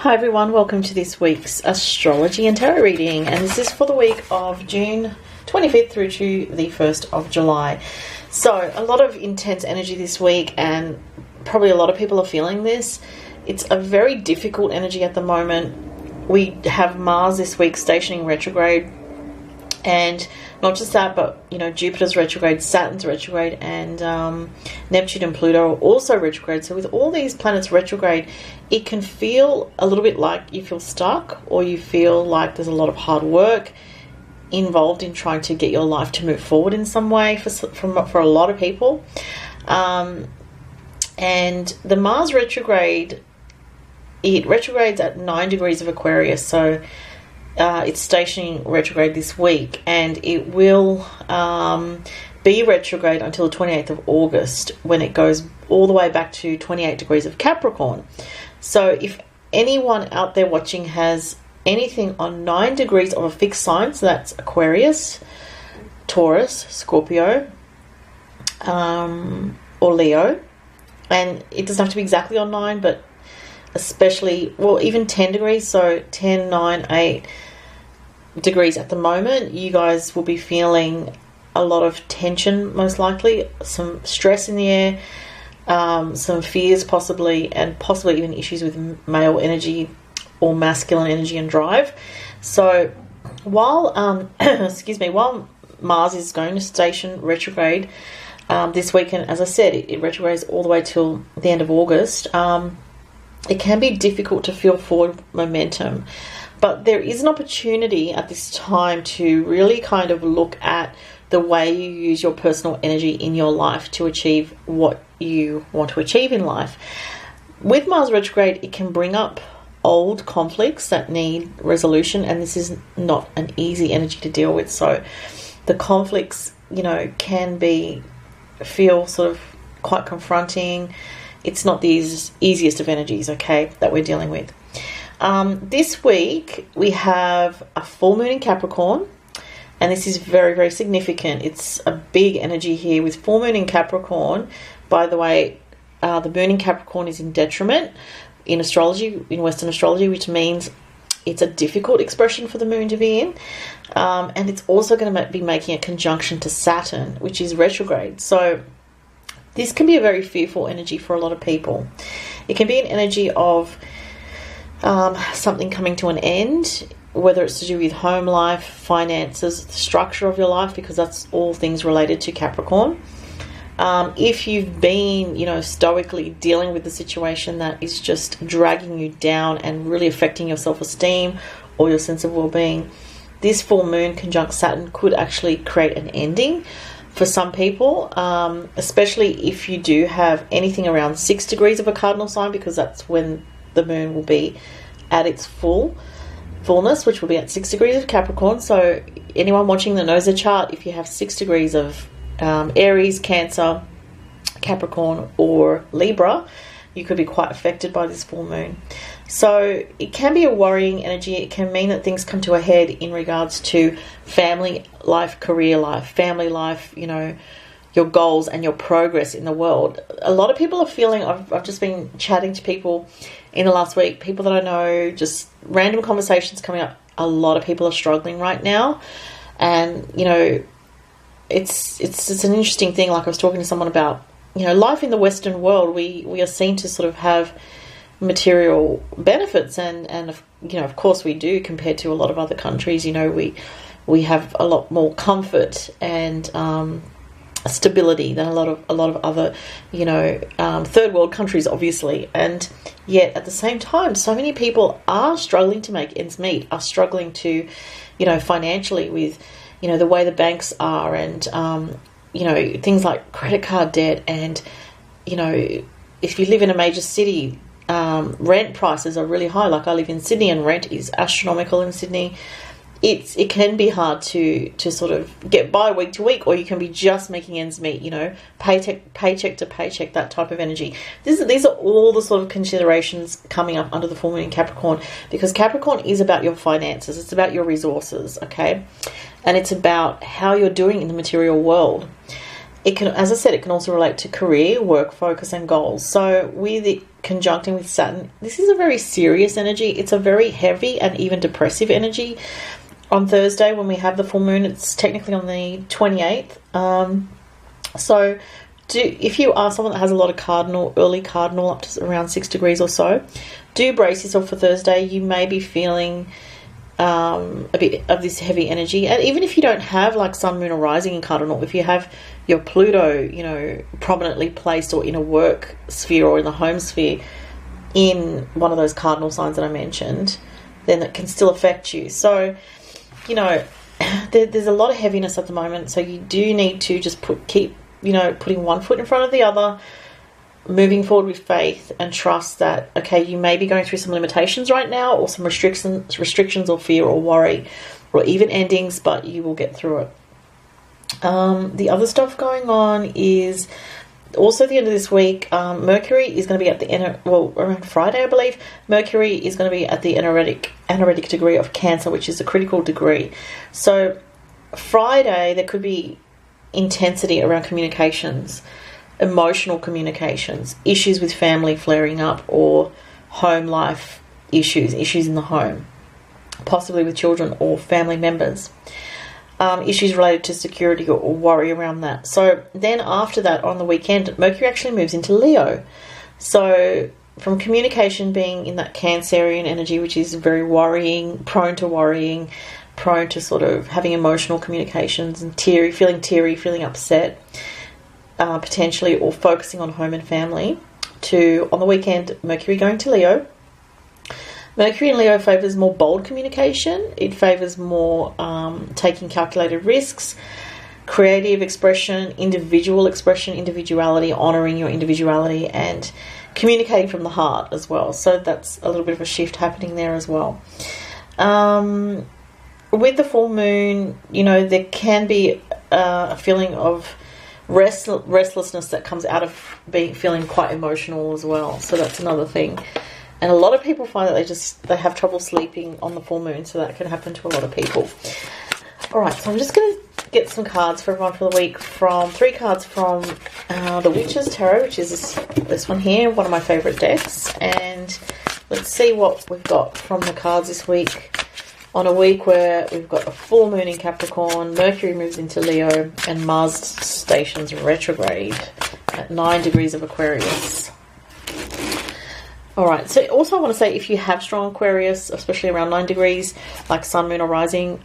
Hi everyone, welcome to this week's astrology and tarot reading, and this is for the week of June 25th through to the 1st of July. So a lot of intense energy this week, and probably a lot of people are feeling this. It's a very difficult energy at the moment. We have Mars this week stationing retrograde, and not just that, but Jupiter's retrograde, Saturn's retrograde, and Neptune and Pluto are also retrograde. So with all these planets retrograde, it can feel a little bit like you feel stuck, or you feel like there's a lot of hard work involved in trying to get your life to move forward in some way for a lot of people. And the Mars retrograde, it retrogrades at 9 degrees of Aquarius, so it's stationing retrograde this week, and it will be retrograde until the 28th of August, when it goes all the way back to 28 degrees of Capricorn. So if anyone out there watching has anything on 9 degrees of a fixed sign, so that's Aquarius, Taurus, Scorpio, or Leo, and it doesn't have to be exactly on 9, but especially, well, even 10 degrees, so 10, 9, 8 degrees at the moment, you guys will be feeling a lot of tension, most likely, some stress in the air, some fears possibly, and possibly even issues with male energy or masculine energy and drive. So while while Mars is going to station retrograde this weekend, as I said, it retrogrades all the way till the end of August. It can be difficult to feel forward momentum, but there is an opportunity at this time to really kind of look at the way you use your personal energy in your life to achieve what you want to achieve in life. With Mars retrograde, it can bring up old conflicts that need resolution, and this is not an easy energy to deal with. So the conflicts, can feel sort of quite confronting. It's not the easiest of energies, okay, that we're dealing with. This week, we have a full moon in Capricorn, and this is very, very significant. It's a big energy here with full moon in Capricorn. By the way, the moon in Capricorn is in detriment in astrology, in Western astrology, which means it's a difficult expression for the moon to be in. And it's also going to be making a conjunction to Saturn, which is retrograde. So this can be a very fearful energy for a lot of people. It can be an energy of something coming to an end, whether it's to do with home life, finances, the structure of your life, because that's all things related to Capricorn. If you've been, stoically dealing with the situation that is just dragging you down and really affecting your self-esteem or your sense of well-being, this full moon conjunct Saturn could actually create an ending for some people, especially if you do have anything around 6 degrees of a cardinal sign, because that's when the moon will be at its fullness, which will be at 6 degrees of Capricorn. So anyone watching that knows the chart, if you have 6 degrees of Aries, Cancer, Capricorn, or Libra, you could be quite affected by this full moon. So it can be a worrying energy. It can mean that things come to a head in regards to family life, career life, family life, your goals and your progress in the world. A lot of people are feeling, I've just been chatting to people in the last week, people that I know, just random conversations coming up. A lot of people are struggling right now. And, it's an interesting thing. Like I was talking to someone about, life in the Western world, we are seen to sort of have material benefits, and of course we do compared to a lot of other countries. We have a lot more comfort and stability than a lot of other third world countries, obviously. And yet at the same time, so many people are struggling to make ends meet, are struggling to financially with the way the banks are, and things like credit card debt, and if you live in a major city, rent prices are really high. Like I live in Sydney, and rent is astronomical in Sydney. It can be hard to sort of get by week to week, or you can be just making ends meet, paycheck to paycheck, that type of energy. These are all the sort of considerations coming up under the full moon in Capricorn, because Capricorn is about your finances. It's about your resources, okay? And it's about how you're doing in the material world. It can, as I said, it can also relate to career, work focus, and goals. So with conjuncting with Saturn, this is a very serious energy. It's a very heavy and even depressive energy. On Thursday, when we have the full moon, it's technically on the 28th. So if you are someone that has a lot of early cardinal up to around 6 degrees or so, do brace yourself for Thursday. You may be feeling a bit of this heavy energy. And even if you don't have like sun, moon or rising in cardinal, if you have your Pluto, you know, prominently placed or in a work sphere or in the home sphere in one of those cardinal signs that I mentioned, then it can still affect you. So, you know, there's a lot of heaviness at the moment. So you do need to just keep, you know, putting one foot in front of the other, moving forward with faith and trust that, okay, you may be going through some limitations right now or some restrictions or fear or worry or even endings, but you will get through it. The other stuff going on is also at the end of this week, Mercury is going to be at the around Friday, I believe. Mercury is going to be at the anaretic degree of Cancer, which is a critical degree. So Friday, there could be intensity around communications, emotional communications, issues with family flaring up, or home life issues in the home, possibly with children or family members. Issues related to security or worry around that. So then after that, on the weekend, Mercury actually moves into Leo. So from communication being in that Cancerian energy, which is very prone to sort of having emotional communications and feeling upset, potentially, or focusing on home and family, to, on the weekend, Mercury going to Leo. Mercury in Leo favours more bold communication. It favours more taking calculated risks, creative expression, individuality, honouring your individuality, and communicating from the heart as well. So that's a little bit of a shift happening there as well. With the full moon, you know, there can be a feeling of restlessness that comes out of feeling quite emotional as well. So that's another thing. And a lot of people find that they have trouble sleeping on the full moon, so that can happen to a lot of people. All right, so I'm just going to get some cards for everyone for the week. 3 cards from the Witches Tarot, which is this one here, one of my favourite decks. And let's see what we've got from the cards this week. On a week where we've got a full moon in Capricorn, Mercury moves into Leo, and Mars stations retrograde at 9 degrees of Aquarius. Alright, so also I want to say, if you have strong Aquarius, especially around 9 degrees, like sun, moon or rising,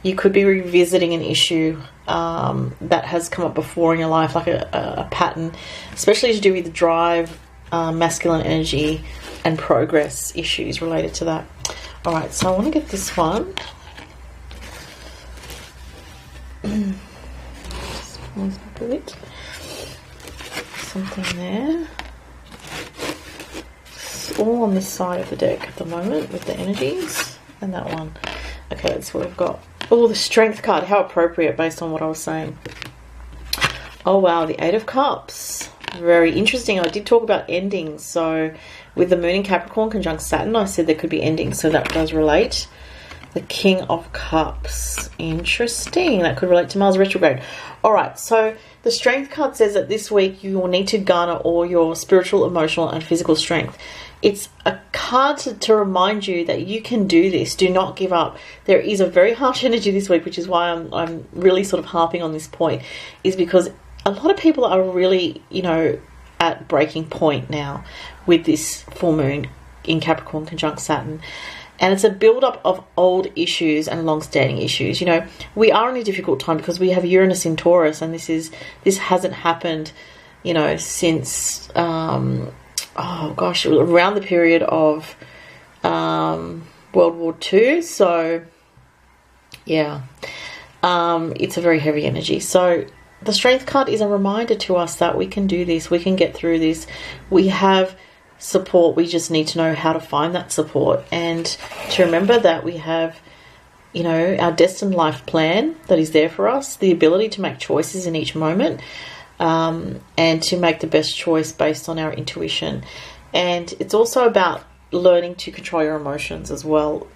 you could be revisiting an issue that has come up before in your life, like a pattern, especially to do with drive, masculine energy, and progress issues related to that. Alright, so I want to get this one. Just pause a bit. Something there. It's all on this side of the deck at the moment with the energies. And that one. Okay, that's what we've got. Oh, the Strength card. How appropriate based on what I was saying. Oh, wow. The 8 of Cups. Very interesting. I did talk about endings. So with the moon in Capricorn conjunct Saturn, I said there could be endings. So that does relate. The King of Cups. Interesting. That could relate to Mars retrograde. Alright, so the Strength card says that this week you will need to garner all your spiritual, emotional, and physical strength. It's a card to remind you that you can do this. Do not give up. There is a very harsh energy this week, which is why I'm really sort of harping on this point, is because a lot of people are really, you know, at breaking point now with this full moon in Capricorn conjunct Saturn. And it's a build-up of old issues and long-standing issues. You know, we are in a difficult time because we have Uranus in Taurus, and this hasn't happened, you know, since oh gosh, around the period of World War II. So yeah, it's a very heavy energy. So the Strength card is a reminder to us that we can do this, we can get through this, we have support. We just need to know how to find that support, and to remember that we have, you know, our destined life plan that is there for us, the ability to make choices in each moment, and to make the best choice based on our intuition. And it's also about learning to control your emotions as well,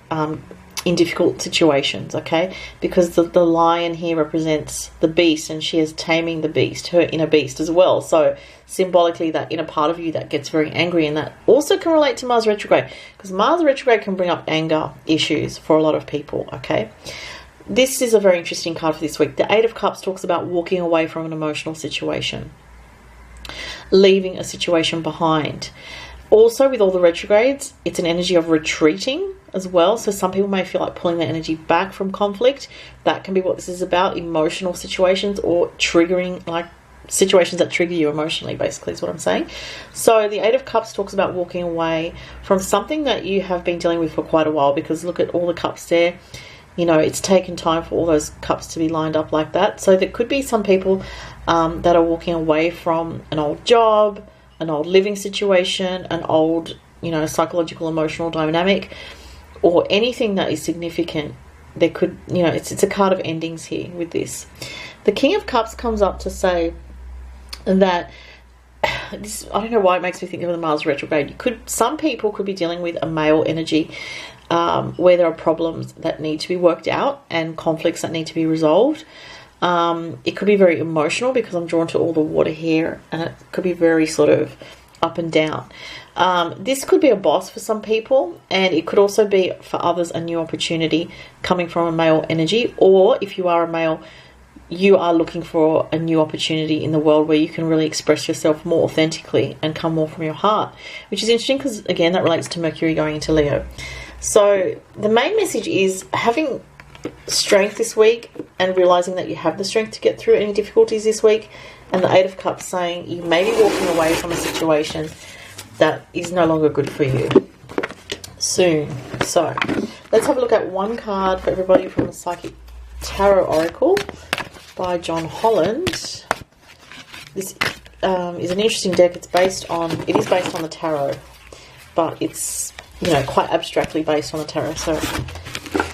in difficult situations, okay? Because the lion here represents the beast, and she is taming the beast, her inner beast as well. So symbolically that inner part of you that gets very angry, and that also can relate to Mars retrograde, because Mars retrograde can bring up anger issues for a lot of people, okay? This is a very interesting card for this week. The Eight of Cups talks about walking away from an emotional situation, leaving a situation behind. Also, with all the retrogrades, it's an energy of retreating as well. So some people may feel like pulling their energy back from conflict. That can be what this is about, emotional situations or triggering, like situations that trigger you emotionally, basically is what I'm saying. So the Eight of Cups talks about walking away from something that you have been dealing with for quite a while, because look at all the cups there. You know, it's taken time for all those cups to be lined up like that. So there could be some people that are walking away from an old job, an old living situation, an old, you know, psychological, emotional dynamic, or anything that is significant. There could, you know, it's a card of endings here with this. The King of Cups comes up to say that this, I don't know why it makes me think of the Mars retrograde. Some people could be dealing with a male energy, where there are problems that need to be worked out and conflicts that need to be resolved. It could be very emotional, because I'm drawn to all the water here, and it could be very sort of up and down. This could be a boss for some people, and it could also be for others a new opportunity coming from a male energy. Or if you are a male, you are looking for a new opportunity in the world where you can really express yourself more authentically and come more from your heart, which is interesting because, again, that relates to Mercury going into Leo. So the main message is having strength this week and realizing that you have the strength to get through any difficulties this week. And the Eight of Cups saying you may be walking away from a situation that is no longer good for you soon. So let's have a look at one card for everybody from the Psychic Tarot Oracle by John Holland. This is an interesting deck. It is based on the tarot, but it's, you know, quite abstractly based on the tarot. So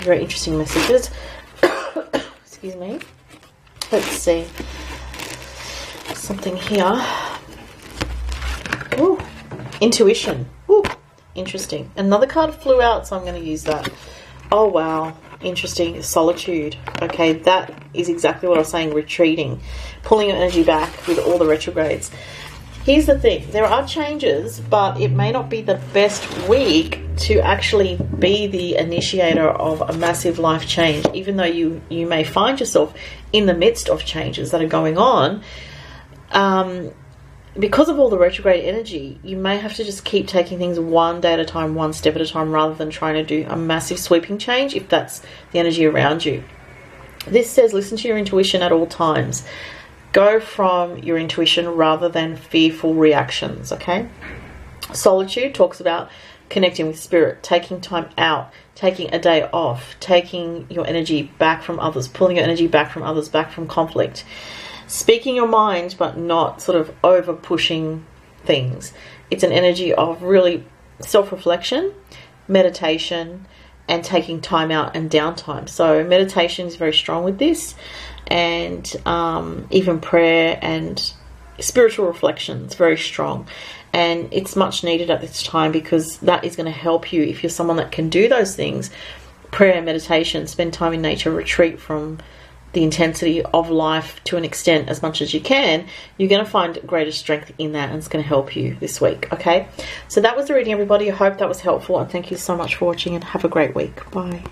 very interesting messages. Excuse me. Let's see. Something here. Ooh, intuition. Ooh, interesting. Another card flew out, so I'm going to use that. Oh, wow. Interesting. Solitude. Okay, that is exactly what I was saying. Retreating. Pulling your energy back with all the retrogrades. Here's the thing. There are changes, but it may not be the best week to actually be the initiator of a massive life change, even though you may find yourself in the midst of changes that are going on. Because of all the retrograde energy, you may have to just keep taking things one day at a time, one step at a time, rather than trying to do a massive sweeping change if that's the energy around you. This says listen to your intuition at all times. Go from your intuition rather than fearful reactions, okay? Solitude talks about connecting with spirit, taking time out, taking a day off, taking your energy back from others, pulling your energy back from others, back from conflict. Speaking your mind, but not sort of over pushing things. It's an energy of really self-reflection, meditation, and taking time out and downtime. So meditation is very strong with this, and even prayer and spiritual reflection is very strong. And it's much needed at this time, because that is going to help you if you're someone that can do those things. Prayer, meditation, spend time in nature, retreat from the intensity of life to an extent as much as you can. You're going to find greater strength in that, and it's going to help you this week, okay? So that was the reading, everybody. I hope that was helpful, and thank you so much for watching, and have a great week. Bye.